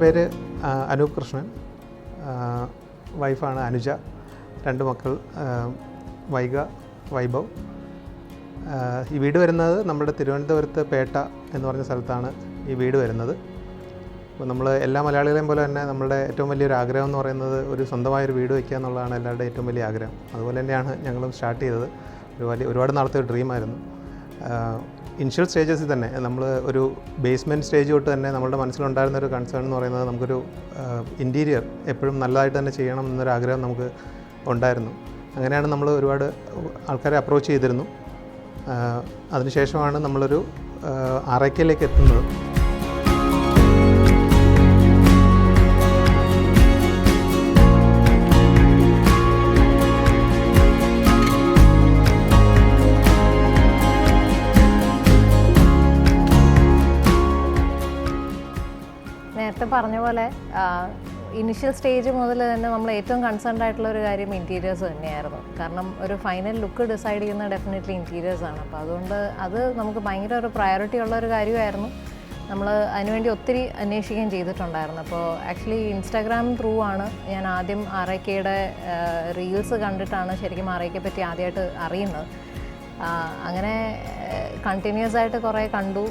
പേര് അനൂപ് കൃഷ്ണൻ. വൈഫാണ് അനുജ. 2 മക്കൾ വൈഗ, വൈഭവ്. ഈ വീട് വരുന്നത് നമ്മുടെ തിരുവനന്തപുരത്ത് പേട്ട എന്ന് പറഞ്ഞ സ്ഥലത്താണ് ഈ വീട് വരുന്നത്. അപ്പോൾ നമ്മൾ എല്ലാ മലയാളികളെയും പോലെ തന്നെ നമ്മളുടെ ഏറ്റവും വലിയൊരു ആഗ്രഹം എന്ന് പറയുന്നത് ഒരു സ്വന്തമായൊരു വീട് വയ്ക്കുക എന്നുള്ളതാണ് എല്ലാവരുടെയും ഏറ്റവും വലിയ ആഗ്രഹം. അതുപോലെ തന്നെയാണ് ഞങ്ങളും സ്റ്റാർട്ട് ചെയ്തത്. ഒരുപാട് നാളത്തെ ഒരു ഡ്രീമായിരുന്നു. ഇനിഷ്യൽ സ്റ്റേജസിൽ തന്നെ നമ്മൾ ഒരു ബേസ്മെൻറ്റ് സ്റ്റേജ് തൊട്ട് തന്നെ നമ്മളുടെ മനസ്സിലുണ്ടായിരുന്ന ഒരു കൺസേൺ എന്ന് പറയുന്നത് നമുക്കൊരു ഇൻറ്റീരിയർ എപ്പോഴും നല്ലതായിട്ട് തന്നെ ചെയ്യണം എന്നൊരു ആഗ്രഹം നമുക്ക് ഉണ്ടായിരുന്നു. അങ്ങനെയാണ് നമ്മൾ ഒരുപാട് ആൾക്കാരെ അപ്രോച്ച് ചെയ്തിരുന്നു. അതിനുശേഷമാണ് നമ്മളൊരു ആറേക്കയിലേക്ക് എത്തുന്നത്. നേരത്തെ പറഞ്ഞ പോലെ ഇനിഷ്യൽ സ്റ്റേജ് മുതൽ തന്നെ നമ്മൾ ഏറ്റവും കൺസേൺഡ് ആയിട്ടുള്ള ഒരു കാര്യം ഇൻറ്റീരിയേഴ്സ് തന്നെയായിരുന്നു. കാരണം ഒരു ഫൈനൽ ലുക്ക് ഡിസൈഡ് ചെയ്യുന്ന ഡെഫിനറ്റ്ലി ഇൻറ്റീരിയേഴ്സാണ്. അപ്പോൾ അതുകൊണ്ട് അത് നമുക്ക് ഭയങ്കര ഒരു പ്രയോറിറ്റി ഉള്ള ഒരു കാര്യമായിരുന്നു. നമ്മൾ അതിനുവേണ്ടി ഒത്തിരി അന്വേഷിക്കുകയും ചെയ്തിട്ടുണ്ടായിരുന്നു. അപ്പോൾ ആക്ച്വലി ഇൻസ്റ്റാഗ്രാം ത്രൂ ആണ് ഞാൻ ആദ്യം ആറേക്കയുടെ റീൽസ് കണ്ടിട്ടാണ് ശരിക്കും ആറേക്കയെ പറ്റി ആദ്യമായിട്ട് അറിയുന്നത്. അങ്ങനെ കണ്ടിന്യൂസ് ആയിട്ട് കുറേ കണ്ടു.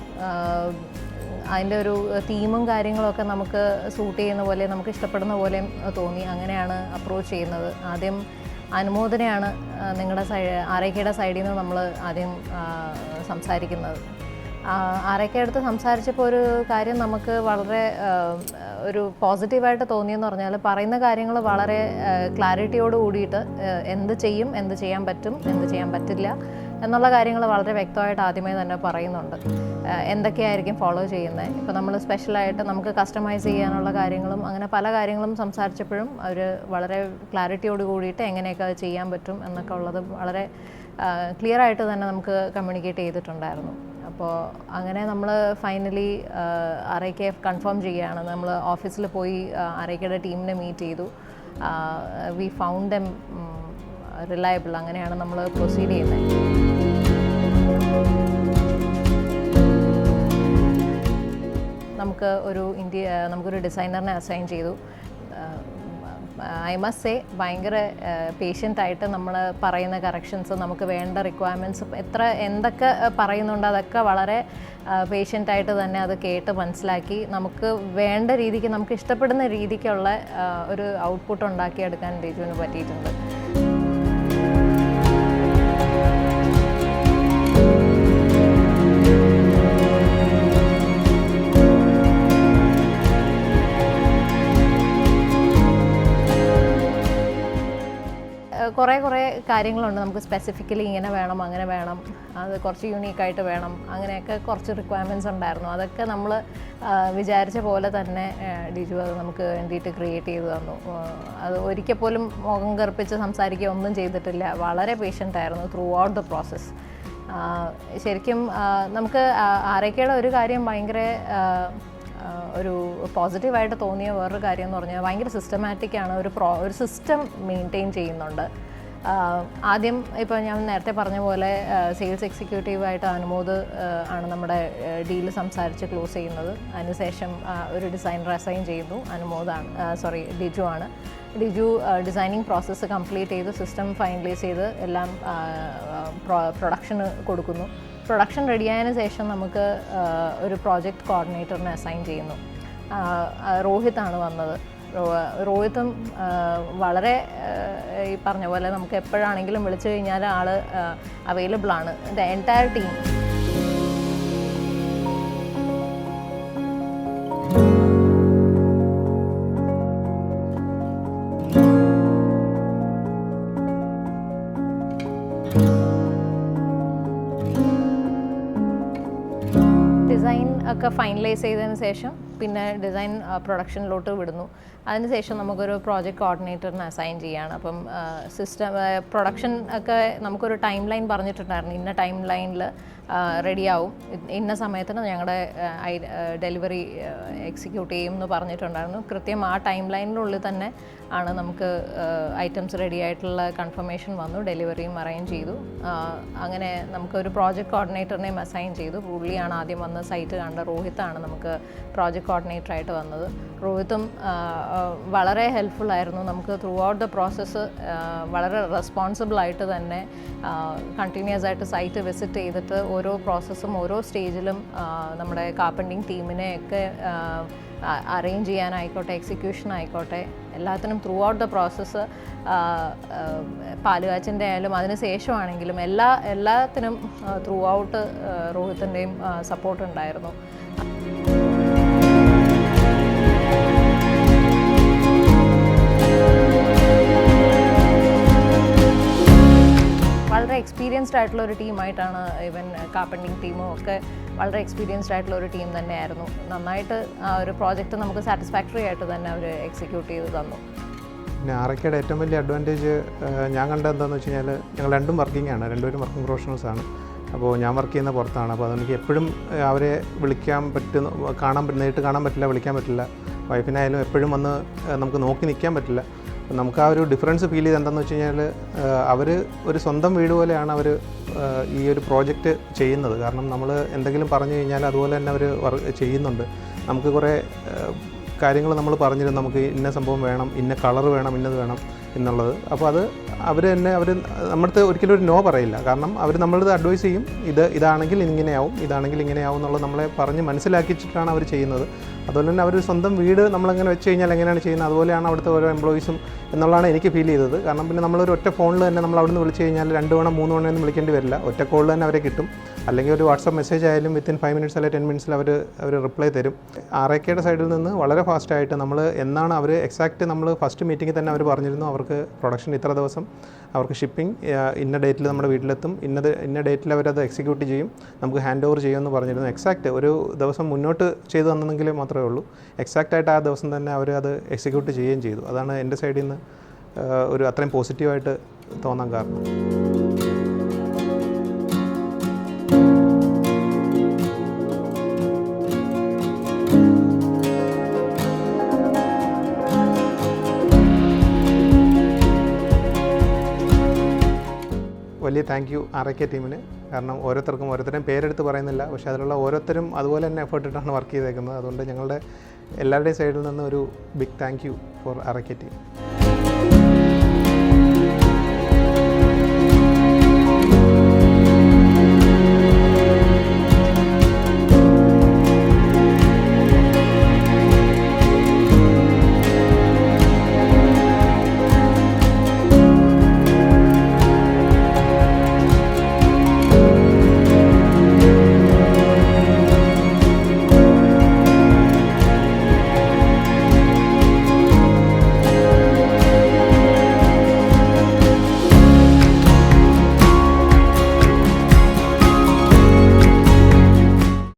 അതിൻ്റെ ഒരു തീമും കാര്യങ്ങളൊക്കെ നമുക്ക് സൂട്ട് ചെയ്യുന്ന പോലെ, നമുക്ക് ഇഷ്ടപ്പെടുന്ന പോലെയും തോന്നി. അങ്ങനെയാണ് അപ്രോച്ച് ചെയ്യുന്നത്. ആദ്യം അനുമോദനയാണ് നിങ്ങളുടെ ആറേക്കയുടെ സൈഡിൽ നിന്ന് നമ്മൾ ആദ്യം സംസാരിക്കുന്നത്. ആറേക്കയുടെ അടുത്ത് സംസാരിച്ചപ്പോൾ ഒരു കാര്യം നമുക്ക് വളരെ ഒരു പോസിറ്റീവായിട്ട് തോന്നിയെന്ന് പറഞ്ഞാൽ, പറയുന്ന കാര്യങ്ങൾ വളരെ ക്ലാരിറ്റിയോട് കൂടിയിട്ട് എന്ത് ചെയ്യും, എന്ത് ചെയ്യാൻ പറ്റും, എന്ത് ചെയ്യാൻ പറ്റില്ല എന്നുള്ള കാര്യങ്ങൾ വളരെ വ്യക്തമായിട്ട് ആദ്യമേ തന്നെ പറയുന്നുണ്ട്. എന്തൊക്കെയായിരിക്കും ഫോളോ ചെയ്യുന്നത്. ഇപ്പോൾ നമ്മൾ സ്പെഷ്യലായിട്ട് നമുക്ക് കസ്റ്റമൈസ് ചെയ്യാനുള്ള കാര്യങ്ങളും അങ്ങനെ പല കാര്യങ്ങളും സംസാരിച്ചപ്പോഴും അവർ വളരെ ക്ലാരിറ്റിയോട് കൂടിയിട്ട് എങ്ങനെയൊക്കെ അത് ചെയ്യാൻ പറ്റും എന്നൊക്കെ ഉള്ളത് വളരെ ക്ലിയർ ആയിട്ട് തന്നെ നമുക്ക് കമ്മ്യൂണിക്കേറ്റ് ചെയ്തിട്ടുണ്ടായിരുന്നു. അപ്പോൾ അങ്ങനെ നമ്മൾ ഫൈനലി ആറേക്കയെ കൺഫേം ചെയ്യുകയാണ്. നമ്മൾ ഓഫീസിൽ പോയി ആറേക്കയുടെ ടീമിനെ മീറ്റ് ചെയ്തു. V found dum reliable. അങ്ങനെയാണ് നമ്മൾ പ്രൊസീഡ് ചെയ്യുന്നത്. നമുക്കൊരു ഡിസൈനറിനെ അസൈൻ ചെയ്തു. ഐ മസ്റ്റ് സേ ഭയങ്കര പേഷ്യൻ്റായിട്ട് നമ്മൾ പറയുന്ന കറക്ഷൻസ്, നമുക്ക് വേണ്ട റിക്വയർമെൻറ്റ്സ് എന്തൊക്കെ പറയുന്നുണ്ട് അതൊക്കെ വളരെ പേഷ്യൻ്റായിട്ട് തന്നെ അത് കേട്ട് മനസ്സിലാക്കി നമുക്ക് വേണ്ട രീതിക്ക്, നമുക്ക് ഇഷ്ടപ്പെടുന്ന രീതിക്കുള്ള ഒരു ഔട്ട്പുട്ട് ഉണ്ടാക്കിയെടുക്കാൻ ഡിജുവിന് പറ്റിയിട്ടുണ്ട്. കുറേ കാര്യങ്ങളുണ്ട്. നമുക്ക് സ്പെസിഫിക്കലി ഇങ്ങനെ വേണം, അങ്ങനെ വേണം, അത് കുറച്ച് യൂണീക്കായിട്ട് വേണം, അങ്ങനെയൊക്കെ കുറച്ച് റിക്വയർമെൻറ്റ്സ് ഉണ്ടായിരുന്നു. അതൊക്കെ നമ്മൾ വിചാരിച്ച പോലെ തന്നെ ഡിജു അത് നമുക്ക് വേണ്ടിയിട്ട് ക്രിയേറ്റ് ചെയ്ത് തന്നു. അത് ഒരിക്കൽ പോലും മുഖം കറുപ്പിച്ച് സംസാരിക്കുക ഒന്നും ചെയ്തിട്ടില്ല. വളരെ പേഷ്യൻ്റായിരുന്നു ത്രൂ ഔട്ട് ദ പ്രോസസ്സ്. ശരിക്കും നമുക്ക് ആറേക്കയുടെ ഒരു കാര്യം ഭയങ്കര ഒരു പോസിറ്റീവായിട്ട് തോന്നിയ വേറൊരു കാര്യം എന്ന് പറഞ്ഞാൽ ഭയങ്കര സിസ്റ്റമാറ്റിക്കാണ്. ഒരു സിസ്റ്റം മെയിൻറ്റെയിൻ ചെയ്യുന്നുണ്ട്. ആദ്യം ഇപ്പോൾ ഞാൻ നേരത്തെ പറഞ്ഞ പോലെ സെയിൽസ് എക്സിക്യൂട്ടീവായിട്ട് അനുമോദ് ആണ് നമ്മുടെ ഡീല് സംസാരിച്ച് ക്ലോസ് ചെയ്യുന്നത്. അതിനുശേഷം ഒരു ഡിസൈനർ അസൈൻ ചെയ്യുന്നു. ഡിജു ആണ്. ഡിജു ഡിസൈനിങ് പ്രോസസ്സ് കംപ്ലീറ്റ് ചെയ്ത് സിസ്റ്റം ഫൈനലൈസ് ചെയ്ത് എല്ലാം പ്രൊഡക്ഷന് കൊടുക്കുന്നു. പ്രൊഡക്ഷൻ റെഡിയായതിനു ശേഷം നമുക്ക് ഒരു പ്രോജക്റ്റ് കോർഡിനേറ്ററിനെ അസൈൻ ചെയ്യുന്നു. രോഹിതാണ് വന്നത്. രോഹിത്തും വളരെ ഈ പറഞ്ഞ പോലെ നമുക്ക് എപ്പോഴാണെങ്കിലും വിളിച്ചു കഴിഞ്ഞാൽ ആൾ അവൈലബിൾ ആണ്. ദ എൻറ്റയർ ടീം ഡിസൈൻ ഒക്കെ ഫൈനലൈസ് ചെയ്തതിന് ശേഷം പിന്നെ ഡിസൈൻ പ്രൊഡക്ഷനിലോട്ട് വിടുന്നു. അതിനുശേഷം നമുക്കൊരു പ്രോജക്റ്റ് കോർഡിനേറ്ററിനെ അസൈൻ ചെയ്യുകയാണ്. അപ്പം പ്രൊഡക്ഷൻ ഒക്കെ നമുക്കൊരു ടൈം ലൈൻ പറഞ്ഞിട്ടുണ്ടായിരുന്നു. ഇന്ന ടൈം ലൈനിൽ റെഡിയാവും, ഇന്ന സമയത്തിന് ഞങ്ങളുടെ ഡെലിവറി എക്സിക്യൂട്ട് ചെയ്യും എന്ന് പറഞ്ഞിട്ടുണ്ടായിരുന്നു. കൃത്യം ആ ടൈം ലൈനിനുള്ളിൽ തന്നെ ആണ് നമുക്ക് ഐറ്റംസ് റെഡി ആയിട്ടുള്ള കൺഫർമേഷൻ വന്നു. ഡെലിവറിയും അറേഞ്ച് ചെയ്തു. അങ്ങനെ നമുക്കൊരു പ്രോജക്റ്റ് കോർഡിനേറ്ററിനെയും അസൈൻ ചെയ്തു. പുള്ളിയാണ് ആദ്യം വന്ന് സൈറ്റ് കണ്ട. രോഹിത്താണ് നമുക്ക് പ്രോജക്റ്റ് കോർഡിനേറ്ററായിട്ട് വന്നത്. റോഹിത്തും വളരെ ഹെൽപ്ഫുൾ ആയിരുന്നു. നമുക്ക് ത്രൂ ഔട്ട് ദ പ്രോസസ്സ് വളരെ റെസ്പോൺസിബിളായിട്ട് തന്നെ കണ്ടിന്യൂസ് ആയിട്ട് സൈറ്റ് വിസിറ്റ് ചെയ്തിട്ട് ഓരോ പ്രോസസ്സും ഓരോ സ്റ്റേജിലും നമ്മുടെ കാർപ്പൻറ്റിങ് ടീമിനെയൊക്കെ അറേഞ്ച് ചെയ്യാനായിക്കോട്ടെ, എക്സിക്യൂഷൻ ആയിക്കോട്ടെ, എല്ലാത്തിനും ത്രൂ ഔട്ട് ദ പ്രോസസ്സ്, പാലുകാച്ചിൻ്റെ ആയാലും അതിന് ശേഷമാണെങ്കിലും എല്ലാത്തിനും ത്രൂ ഔട്ട് റോഹിത്തിൻ്റെയും സപ്പോർട്ട് ഉണ്ടായിരുന്നു. വളരെ എക്സ്പീരിയൻസ്ഡ് ആയിട്ടുള്ള ഒരു ടീമായിട്ടാണ് ഈവൻ കാർപ്പൻറ്റിങ് ടീമും ഒക്കെ വളരെ എക്സ്പീരിയൻസ്ഡ് ആയിട്ടുള്ള ഒരു ടീം തന്നെയായിരുന്നു. നന്നായിട്ട് ആ ഒരു പ്രോജക്റ്റ് നമുക്ക് സാറ്റിസ്ഫാക്ടറി ആയിട്ട് തന്നെ അവർ എക്സിക്യൂട്ട് ചെയ്ത് തന്നു. പിന്നെ ആറക്കയുടെ ഏറ്റവും വലിയ അഡ്വാൻറ്റേജ് ഞാൻ കണ്ടത് എന്താണെന്ന് വെച്ച് കഴിഞ്ഞാൽ, ഞങ്ങൾ രണ്ടും വർക്കിംഗ് ആണ്, രണ്ടുപേരും വർക്കിംഗ് പ്രൊഫഷണൽസാണ്. അപ്പോൾ ഞാൻ വർക്ക് ചെയ്യുന്ന പുറത്താണ്. അപ്പോൾ അതെനിക്ക് എപ്പോഴും അവരെ വിളിക്കാൻ നേരിട്ട് കാണാൻ പറ്റില്ല, വിളിക്കാൻ പറ്റില്ല. വൈഫിനായാലും എപ്പോഴും വന്ന് നമുക്ക് നോക്കി നിൽക്കാൻ പറ്റില്ല. നമുക്ക് ആ ഒരു ഡിഫറൻസ് ഫീൽ ചെയ്ത് എന്താണെന്ന് വെച്ച് കഴിഞ്ഞാൽ, അവർ ഒരു സ്വന്തം വീട് പോലെയാണ് അവർ ഈ ഒരു പ്രോജക്റ്റ് ചെയ്യുന്നത്. കാരണം നമ്മൾ എന്തെങ്കിലും പറഞ്ഞു കഴിഞ്ഞാൽ അതുപോലെ തന്നെ അവർ ചെയ്യുന്നുണ്ട്. നമുക്ക് കുറേ കാര്യങ്ങൾ നമ്മൾ പറഞ്ഞിരുന്നു, നമുക്ക് ഇന്ന സംഭവം വേണം, ഇന്ന കളർ വേണം, ഇന്നത് വേണം എന്നുള്ളത്. അപ്പോൾ അത് അവർ നമ്മുടെ ഒരിക്കലും ഒരു നോ പറയില്ല. കാരണം അവർ നമ്മളത് അഡ്വൈസ് ചെയ്യും, ഇതാണെങ്കിൽ ഇങ്ങനെയാവും, ഇതാണെങ്കിൽ ഇങ്ങനെയാവും എന്നുള്ളത് നമ്മളെ പറഞ്ഞ് മനസ്സിലാക്കിച്ചിട്ടാണ് അവർ ചെയ്യുന്നത്. അതുപോലെ തന്നെ അവർ സ്വന്തം വീട് നമ്മളെങ്ങനെ വെച്ച് കഴിഞ്ഞാൽ എങ്ങനെയാണ് ചെയ്യുന്നത് അതുപോലെയാണ് അവിടുത്തെ ഓരോ എംപ്ലോയീസും എന്നുള്ളതാണ് എനിക്ക് ഫീൽ ചെയ്തത്. കാരണം പിന്നെ നമ്മളൊരു ഒറ്റ ഫോണിൽ തന്നെ നമ്മൾ അവിടെ നിന്ന് വിളിച്ച് കഴിഞ്ഞാൽ 2 തവണ 3 തവണ ഒന്നും വിളിക്കേണ്ടി വരില്ല. ഒറ്റ കോളിൽ തന്നെ അവരെ കിട്ടും. അല്ലെങ്കിൽ ഒരു വാട്സപ്പ് മെസ്സേജ് ആയാലും വിത്തിൻ 5 മിനിറ്റ്സ് അല്ലെങ്കിൽ 10 മിനിറ്റ്സിൽ അവർ റിപ്ലൈ തരും. ആർഐക്കയുടെ സൈഡിൽ നിന്ന് വളരെ ഫാസ്റ്റായിട്ട് നമ്മൾ എന്നാണ് അവർ എക്സാക്റ്റ് നമ്മൾ ഫസ്റ്റ് മീറ്റിങ്ങിൽ തന്നെ അവർ പറഞ്ഞിരുന്നു, അവർക്ക് പ്രൊഡക്ഷൻ ഇത്ര ദിവസം, അവർക്ക് ഷിപ്പിംഗ് ഇന്ന ഡേറ്റിൽ നമ്മുടെ വീട്ടിലെത്തും, ഇന്ന ഡേറ്റിൽ അവരത് എക്സിക്യൂട്ട് ചെയ്യും, നമുക്ക് ഹാൻഡ് ഓവർ ചെയ്യുമെന്ന് പറഞ്ഞിരുന്നു. എക്സാക്റ്റ് ഒരു ദിവസം മുന്നോട്ട് ചെയ്തു തന്നെങ്കിൽ മാത്രമേ ഉള്ളൂ. എക്സാക്റ്റായിട്ട് ആ ദിവസം തന്നെ അവർ അത് എക്സിക്യൂട്ട് ചെയ്യുകയും ചെയ്തു. അതാണ് എൻ്റെ സൈഡിൽ നിന്ന് ഒരു അത്രയും പോസിറ്റീവായിട്ട് തോന്നാൻ കാരണം. വലിയ താങ്ക് യു ആർഐക്കെ ടീമിന്. കാരണം ഓരോരുത്തരുടെയും പേരെടുത്ത് പറയുന്നില്ല, പക്ഷേ അതിലുള്ള ഓരോരുത്തരും അതുപോലെ തന്നെ എഫേർട്ട് ഇട്ടാണ് വർക്ക് ചെയ്തേക്കുന്നത്. അതുകൊണ്ട് ഞങ്ങളുടെ എല്ലാവരുടെയും സൈഡിൽ നിന്ന് ഒരു big thank you for RIK team.